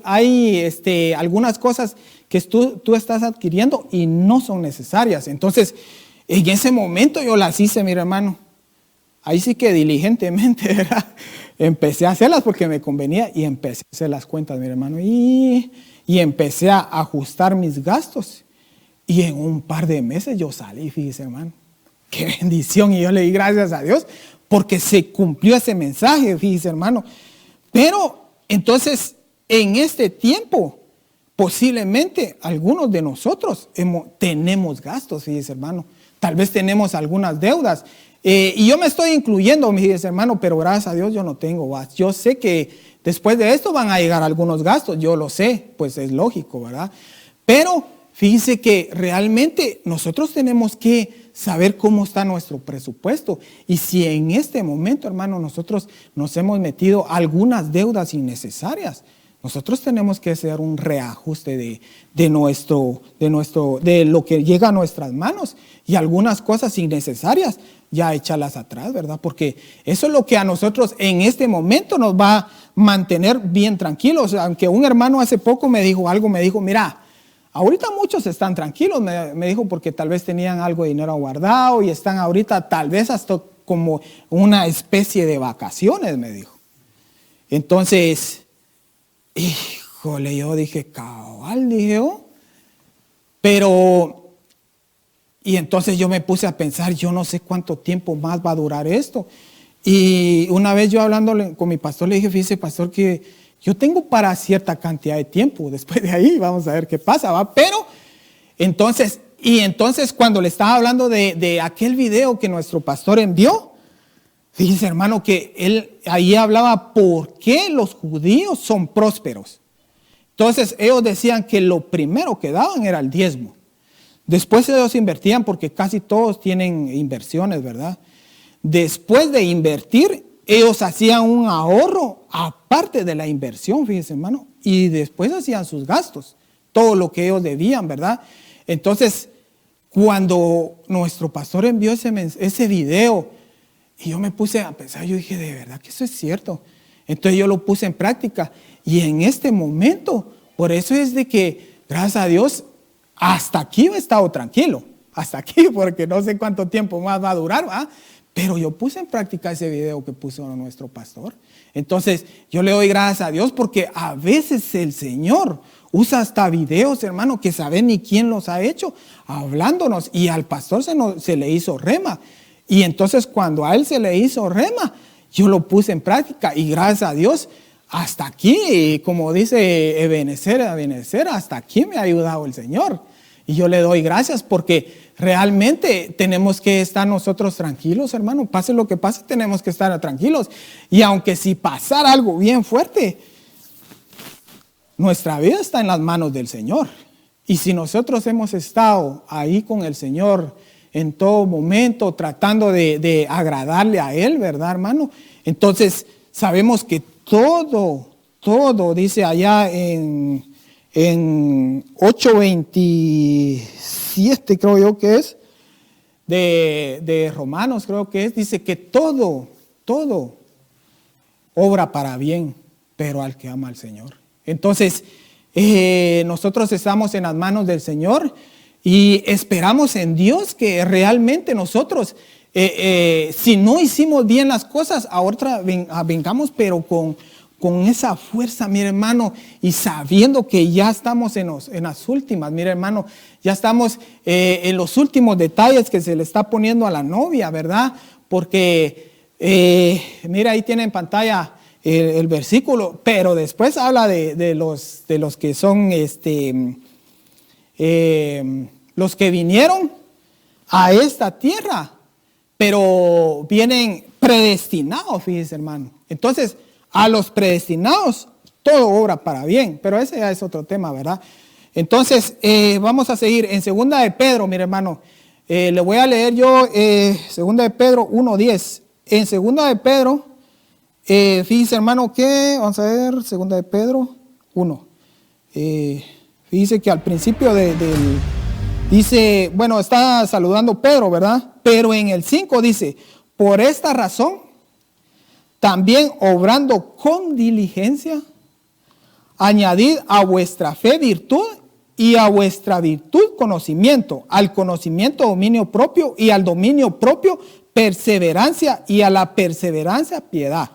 algunas cosas que tú estás adquiriendo y no son necesarias. Entonces, en ese momento yo las hice, mi hermano. Ahí sí que diligentemente, ¿verdad? Empecé a hacerlas porque me convenía y empecé a hacer las cuentas, mi hermano. Y empecé a ajustar mis gastos. Y en un par de meses yo salí, fíjese, hermano. Qué bendición. Y yo le di gracias a Dios. Porque se cumplió ese mensaje, fíjese, hermano. Pero entonces, en este tiempo, posiblemente algunos de nosotros tenemos gastos, fíjese, hermano. Tal vez tenemos algunas deudas. Y yo me estoy incluyendo, fíjese, hermano, pero gracias a Dios yo no tengo. Yo sé que después de esto van a llegar algunos gastos, yo lo sé, pues es lógico, ¿verdad? Pero fíjese que realmente nosotros tenemos que saber cómo está nuestro presupuesto. Y si en este momento, hermano, nosotros nos hemos metido algunas deudas innecesarias, nosotros tenemos que hacer un reajuste de lo que llega a nuestras manos, y algunas cosas innecesarias ya echarlas atrás, ¿verdad? Porque eso es lo que a nosotros en este momento nos va a mantener bien tranquilos. Aunque un hermano hace poco me dijo algo, me dijo, mira, ahorita muchos están tranquilos, me dijo, porque tal vez tenían algo de dinero guardado y están ahorita tal vez hasta como una especie de vacaciones, me dijo. Entonces, híjole, yo dije, cabal, dije yo. Pero, y entonces yo me puse a pensar, yo no sé cuánto tiempo más va a durar esto. Y una vez yo hablando con mi pastor, le dije, fíjese, pastor, que yo tengo para cierta cantidad de tiempo. Después de ahí vamos a ver qué pasa, ¿va? Pero, entonces cuando le estaba hablando de aquel video que nuestro pastor envió, fíjese, hermano, que él ahí hablaba por qué los judíos son prósperos. Entonces ellos decían que lo primero que daban era el diezmo. Después ellos invertían, porque casi todos tienen inversiones, ¿verdad? Después de invertir, ellos hacían un ahorro aparte de la inversión, fíjense, hermano, y después hacían sus gastos, todo lo que ellos debían, ¿verdad? Entonces, cuando nuestro pastor envió ese video, y yo me puse a pensar, yo dije, de verdad que eso es cierto. Entonces yo lo puse en práctica, y en este momento, por eso es de que, gracias a Dios, hasta aquí he estado tranquilo, hasta aquí, porque no sé cuánto tiempo más va a durar, ¿va? Pero yo puse en práctica ese video que puso nuestro pastor. Entonces, yo le doy gracias a Dios, porque a veces el Señor usa hasta videos, hermano, que sabe ni quién los ha hecho, hablándonos, y al pastor se le hizo rema. Y entonces cuando a él se le hizo rema, yo lo puse en práctica, y gracias a Dios, hasta aquí, como dice Ebenezer, hasta aquí me ha ayudado el Señor. Y yo le doy gracias, porque realmente tenemos que estar nosotros tranquilos, hermano. Pase lo que pase, tenemos que estar tranquilos. Y aunque si pasara algo bien fuerte, nuestra vida está en las manos del Señor. Y si nosotros hemos estado ahí con el Señor en todo momento, tratando de agradarle a Él, ¿verdad, hermano? Entonces sabemos que todo, dice allá en 8:27, creo yo que es, de Romanos, creo que es, dice que todo obra para bien, pero al que ama al Señor. Entonces, nosotros estamos en las manos del Señor y esperamos en Dios que realmente nosotros, si no hicimos bien las cosas, ahora vengamos, pero con esa fuerza, mire, hermano, y sabiendo que ya estamos en las últimas, mire, hermano, ya estamos en los últimos detalles que se le está poniendo a la novia, ¿verdad? Porque, mira, ahí tiene en pantalla el versículo, pero después habla de los que son, los que vinieron a esta tierra, pero vienen predestinados, fíjese, hermano. Entonces, a los predestinados, todo obra para bien, pero ese ya es otro tema, ¿verdad? Entonces, vamos a seguir en 2 de Pedro, mire, hermano. Le voy a leer yo 2 de Pedro 1:10. En 2 de Pedro, fíjese, hermano, que, vamos a ver, 2 de Pedro 1. Fíjese que al principio dice, bueno, está saludando Pedro, ¿verdad? Pero en el 5 dice, por esta razón, también obrando con diligencia, añadid a vuestra fe virtud, y a vuestra virtud conocimiento, al conocimiento dominio propio, y al dominio propio perseverancia, y a la perseverancia piedad,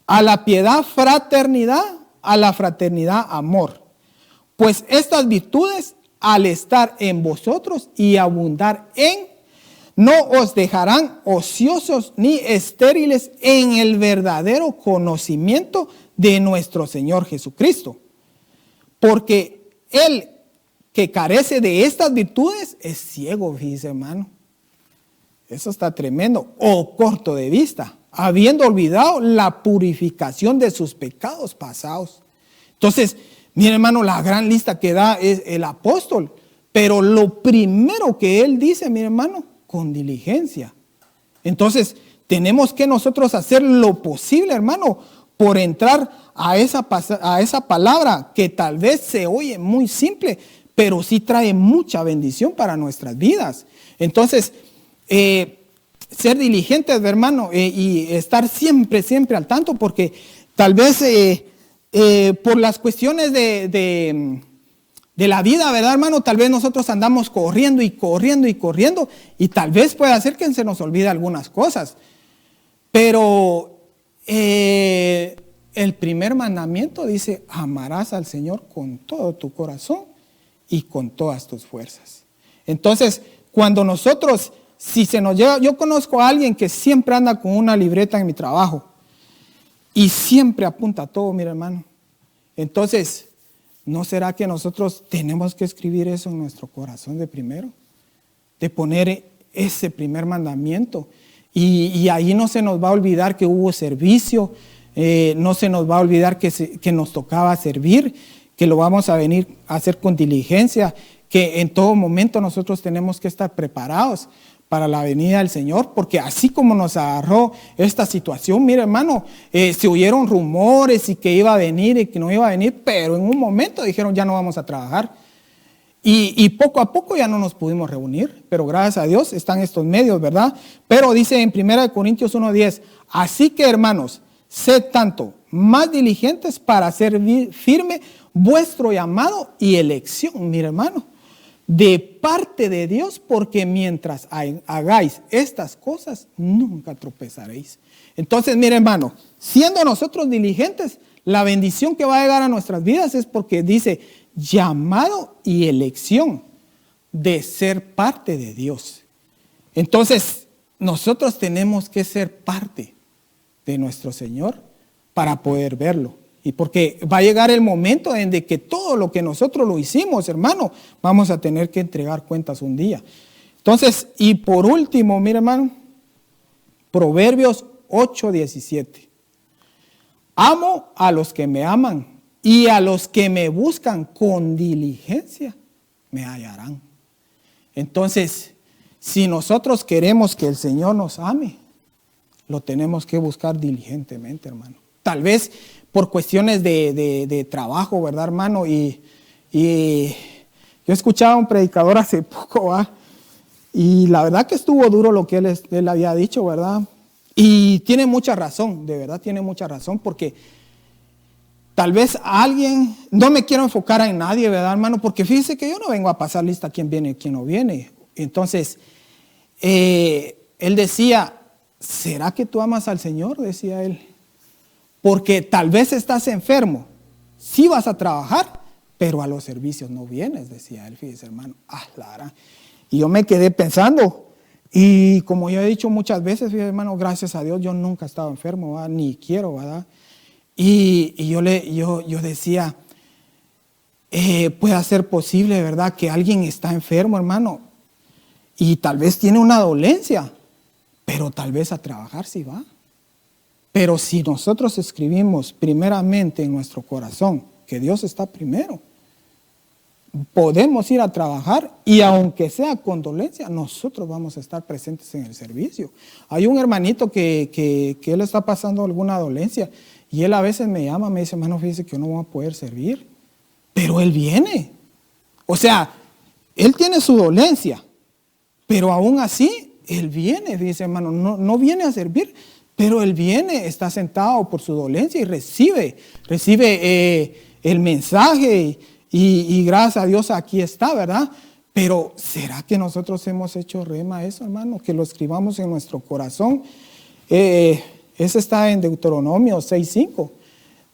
a la piedad fraternidad, a la fraternidad amor. Pues estas virtudes, al estar en vosotros y abundar no os dejarán ociosos ni estériles en el verdadero conocimiento de nuestro Señor Jesucristo. Porque el que carece de estas virtudes es ciego, fíjese, hermano. Eso está tremendo. O corto de vista, habiendo olvidado la purificación de sus pecados pasados. Entonces, mire, hermano, la gran lista que da es el apóstol. Pero lo primero que él dice, mire, hermano, con diligencia. Entonces, tenemos que nosotros hacer lo posible, hermano, por entrar a esa palabra que tal vez se oye muy simple, pero sí trae mucha bendición para nuestras vidas. Entonces, ser diligentes, hermano, y estar siempre al tanto, porque tal vez por las cuestiones de la vida, ¿verdad, hermano? Tal vez nosotros andamos corriendo, y tal vez pueda ser que se nos olvide algunas cosas. Pero el primer mandamiento dice: amarás al Señor con todo tu corazón y con todas tus fuerzas. Entonces, cuando nosotros, si se nos llega, yo conozco a alguien que siempre anda con una libreta en mi trabajo y siempre apunta todo, mira, hermano. Entonces, ¿no será que nosotros tenemos que escribir eso en nuestro corazón de primero? De poner ese primer mandamiento. Y ahí no se nos va a olvidar que hubo servicio, no se nos va a olvidar que nos tocaba servir, que lo vamos a venir a hacer con diligencia, que en todo momento nosotros tenemos que estar preparados para la venida del Señor, porque así como nos agarró esta situación, mire, hermano, se oyeron rumores y que iba a venir y que no iba a venir, pero en un momento dijeron: ya no vamos a trabajar. Y poco a poco ya no nos pudimos reunir, pero gracias a Dios están estos medios, ¿verdad? Pero dice en 1 Corintios 1:10, así que, hermanos, sed tanto más diligentes para hacer firme vuestro llamado y elección, mire, hermano, de parte de Dios, porque mientras hagáis estas cosas, nunca tropezaréis. Entonces, mire, hermano, siendo nosotros diligentes, la bendición que va a llegar a nuestras vidas es porque dice llamado y elección de ser parte de Dios. Entonces, nosotros tenemos que ser parte de nuestro Señor para poder verlo. Y porque va a llegar el momento en de que todo lo que nosotros lo hicimos, hermano, vamos a tener que entregar cuentas un día. Entonces, y por último, mire, hermano, Proverbios 8:17. Amo a los que me aman, y a los que me buscan con diligencia me hallarán. Entonces, si nosotros queremos que el Señor nos ame, lo tenemos que buscar diligentemente, hermano. Tal vez por cuestiones de trabajo, ¿verdad, hermano? Y yo escuchaba a un predicador hace poco, ¿verdad? Y la verdad que estuvo duro lo que él había dicho, ¿verdad? Y tiene mucha razón, de verdad tiene mucha razón, porque tal vez alguien, no me quiero enfocar en nadie, ¿verdad, hermano? Porque fíjese que yo no vengo a pasar lista quién viene y quién no viene. Entonces, él decía, ¿será que tú amas al Señor? Decía él. Porque tal vez estás enfermo, sí vas a trabajar, pero a los servicios no vienes, decía él, fíjese, hermano. Y yo me quedé pensando, y como yo he dicho muchas veces, fíjese, hermano, gracias a Dios yo nunca he estado enfermo, ¿verdad? Ni quiero, ¿verdad? Y yo decía, puede ser posible, ¿verdad? Que alguien está enfermo, hermano, y tal vez tiene una dolencia, pero tal vez a trabajar sí va. Pero si nosotros escribimos primeramente en nuestro corazón que Dios está primero, podemos ir a trabajar, y aunque sea con dolencia, nosotros vamos a estar presentes en el servicio. Hay un hermanito que él está pasando alguna dolencia, y él a veces me llama, me dice: hermano, fíjese que yo no voy a poder servir, pero él viene. O sea, él tiene su dolencia, pero aún así, él viene, fíjese, hermano, no viene a servir, pero él viene, está sentado por su dolencia y recibe el mensaje, y gracias a Dios aquí está, ¿verdad? Pero ¿será que nosotros hemos hecho rema a eso, hermano? Que lo escribamos en nuestro corazón. Ese está en Deuteronomio 6:5.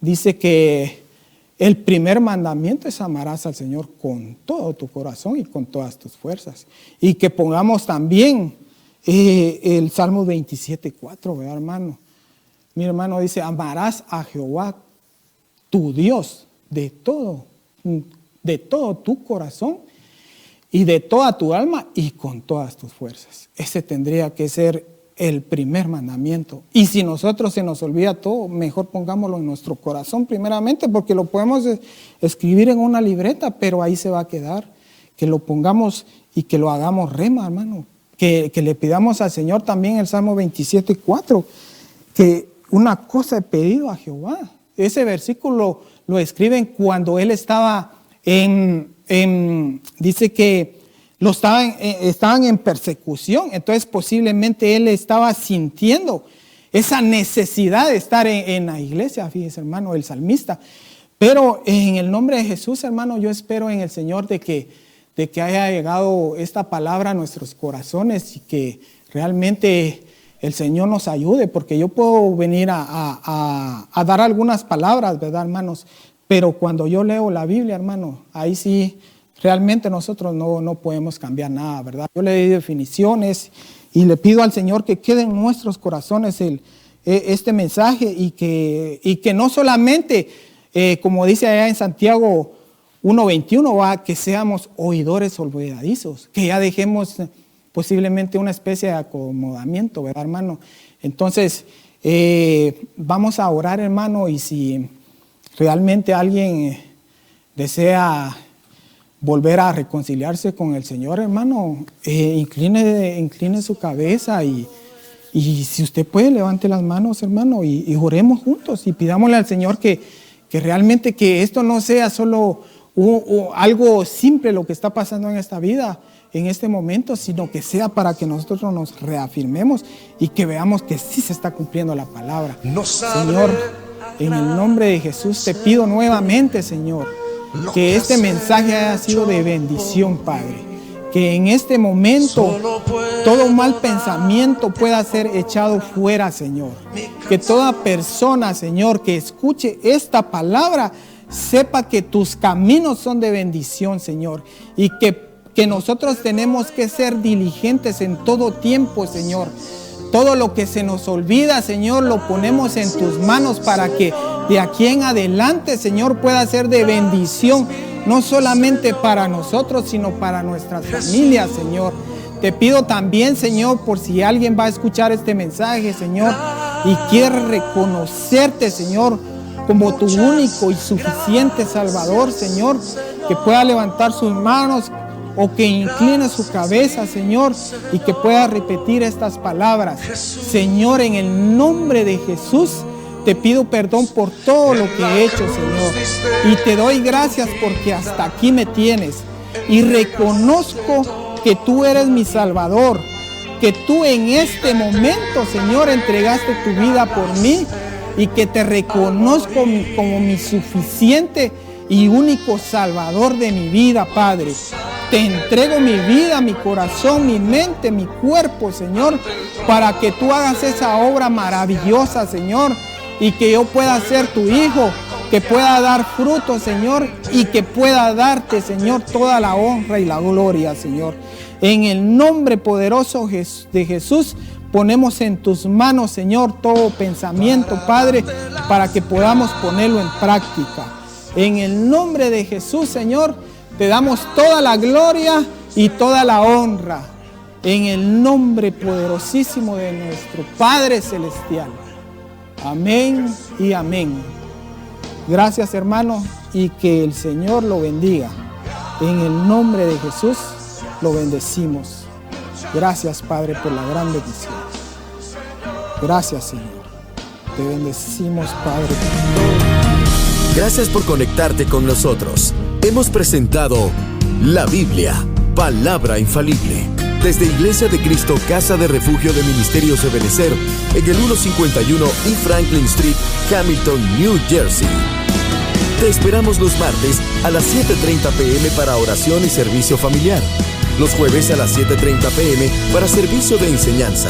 Dice que el primer mandamiento es: amarás al Señor con todo tu corazón y con todas tus fuerzas. Y que pongamos también el Salmo 27:4, ¿verdad, hermano? Mi hermano dice: amarás a Jehová tu Dios de todo tu corazón y de toda tu alma y con todas tus fuerzas. Ese tendría que ser el primer mandamiento. Y si nosotros se nos olvida todo, mejor pongámoslo en nuestro corazón primeramente, porque lo podemos escribir en una libreta, pero ahí se va a quedar. Que lo pongamos y que lo hagamos rema, hermano. Que le pidamos al Señor también el Salmo 27:4, que una cosa he pedido a Jehová. Ese versículo lo escriben cuando él estaba dice que estaban en persecución. Entonces posiblemente él estaba sintiendo esa necesidad de estar en la iglesia, fíjese hermano, el salmista. Pero en el nombre de Jesús, hermano, yo espero en el Señor de que haya llegado esta palabra a nuestros corazones y que realmente el Señor nos ayude, porque yo puedo venir a dar algunas palabras, ¿verdad, hermanos? Pero cuando yo leo la Biblia, hermano, ahí sí realmente nosotros no podemos cambiar nada, ¿verdad? Yo le doy definiciones y le pido al Señor que quede en nuestros corazones este mensaje y que no solamente, como dice allá en Santiago 1:21, que seamos oidores olvidadizos, que ya dejemos posiblemente una especie de acomodamiento, ¿verdad, hermano? Entonces, vamos a orar, hermano, y si realmente alguien desea volver a reconciliarse con el Señor, hermano, incline su cabeza y si usted puede, levante las manos, hermano, y oremos juntos y pidámosle al Señor que realmente que esto no sea solo algo simple lo que está pasando en esta vida, en este momento, sino que sea para que nosotros nos reafirmemos y que veamos que sí se está cumpliendo la palabra. Señor, en el nombre de Jesús te pido nuevamente, Señor, que este mensaje haya sido de bendición, Padre. Que en este momento todo mal pensamiento pueda ser echado fuera, Señor. Que toda persona, Señor, que escuche esta palabra sepa que tus caminos son de bendición, Señor, y que nosotros tenemos que ser diligentes en todo tiempo, Señor. Todo lo que se nos olvida, Señor, lo ponemos en tus manos para que de aquí en adelante, Señor, pueda ser de bendición, no solamente para nosotros, sino para nuestras familias, Señor. Te pido también, Señor, por si alguien va a escuchar este mensaje, Señor, y quiere reconocerte, Señor, como tu único y suficiente Salvador, Señor, que pueda levantar sus manos o que incline su cabeza, Señor, y que pueda repetir estas palabras. Señor, en el nombre de Jesús, te pido perdón por todo lo que he hecho, Señor, y te doy gracias porque hasta aquí me tienes, y reconozco que tú eres mi Salvador, que tú en este momento, Señor, entregaste tu vida por mí, y que te reconozco como mi suficiente y único Salvador de mi vida, Padre. Te entrego mi vida, mi corazón, mi mente, mi cuerpo, Señor, para que tú hagas esa obra maravillosa, Señor, y que yo pueda ser tu hijo, que pueda dar fruto, Señor, y que pueda darte, Señor, toda la honra y la gloria, Señor. En el nombre poderoso de Jesús, ponemos en tus manos, Señor, todo pensamiento, Padre, para que podamos ponerlo en práctica. En el nombre de Jesús, Señor, te damos toda la gloria y toda la honra. En el nombre poderosísimo de nuestro Padre Celestial. Amén y amén. Gracias, hermano, y que el Señor lo bendiga. En el nombre de Jesús lo bendecimos. Gracias, Padre, por la gran bendición. Gracias, Señor. Te bendecimos, Padre. Gracias por conectarte con nosotros. Hemos presentado la Biblia, palabra infalible. Desde Iglesia de Cristo, Casa de Refugio de Ministerios Ebenecer, en el 151 y Franklin Street, Hamilton, New Jersey. Te esperamos los martes a las 7:30 p.m. para oración y servicio familiar. Los jueves a las 7:30 p.m. para servicio de enseñanza.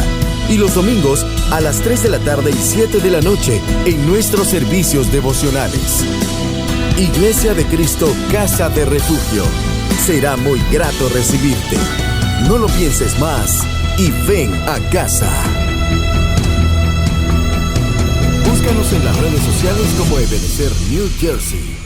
Y los domingos a las 3 de la tarde y 7 de la noche en nuestros servicios devocionales. Iglesia de Cristo, Casa de Refugio. Será muy grato recibirte. No lo pienses más y ven a casa. Búscanos en las redes sociales como Ebenecer New Jersey.